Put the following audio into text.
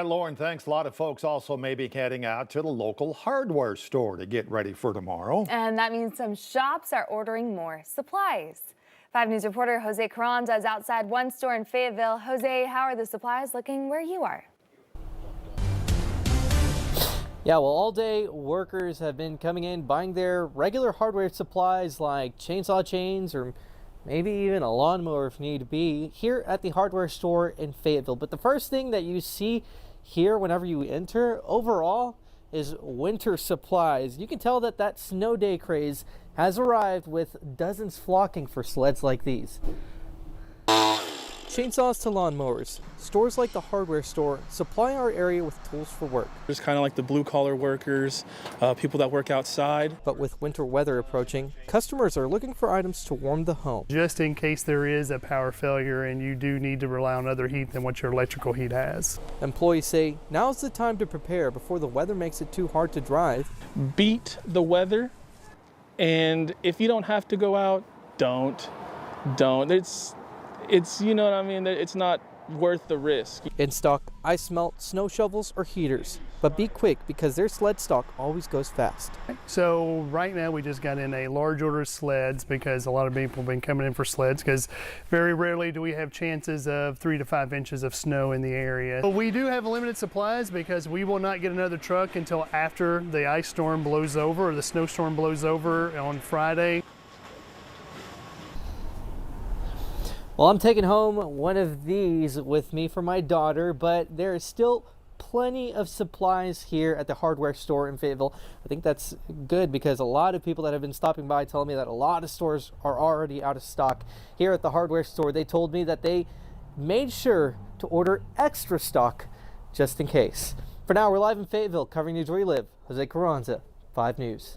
Lauren, thanks. A lot of folks also may be heading out to the local hardware store to get ready for tomorrow. And that means some shops are ordering more supplies. 5 News reporter Jose Carranza is outside one store in Fayetteville. Jose, how are the supplies looking where you are? Yeah, well, all day workers have been coming in buying their regular hardware supplies like chainsaw chains or maybe even a lawnmower if need be here at the hardware store in Fayetteville. But the first thing that you see here whenever you enter overall is winter supplies. You can tell that that snow day craze has arrived with dozens flocking for sleds like these. Chainsaws to lawnmowers, stores like the hardware store supply our area with tools for work. There's kind of like the blue-collar workers, people that work outside. But with winter weather approaching, customers are looking for items to warm the home. Just in case there is a power failure and you do need to rely on other heat than what your electrical heat has. Employees say now's the time to prepare before the weather makes it too hard to drive. Beat the weather, and if you don't have to go out, don't. It's you know what I mean, it's not worth the risk. In stock, ice melt, snow shovels, or heaters. But be quick because their sled stock always goes fast. So right now we just got in a large order of sleds because a lot of people have been coming in for sleds because very rarely do we have chances of 3 to 5 inches of snow in the area. But we do have limited supplies because we will not get another truck until after the ice storm blows over or the snowstorm blows over on Friday. Well, I'm taking home one of these with me for my daughter, but there is still plenty of supplies here at the hardware store in Fayetteville. I think that's good because a lot of people that have been stopping by tell me that a lot of stores are already out of stock. Here at the hardware store, they told me that they made sure to order extra stock just in case. For now, we're live in Fayetteville covering news where you live. Jose Carranza, 5 News.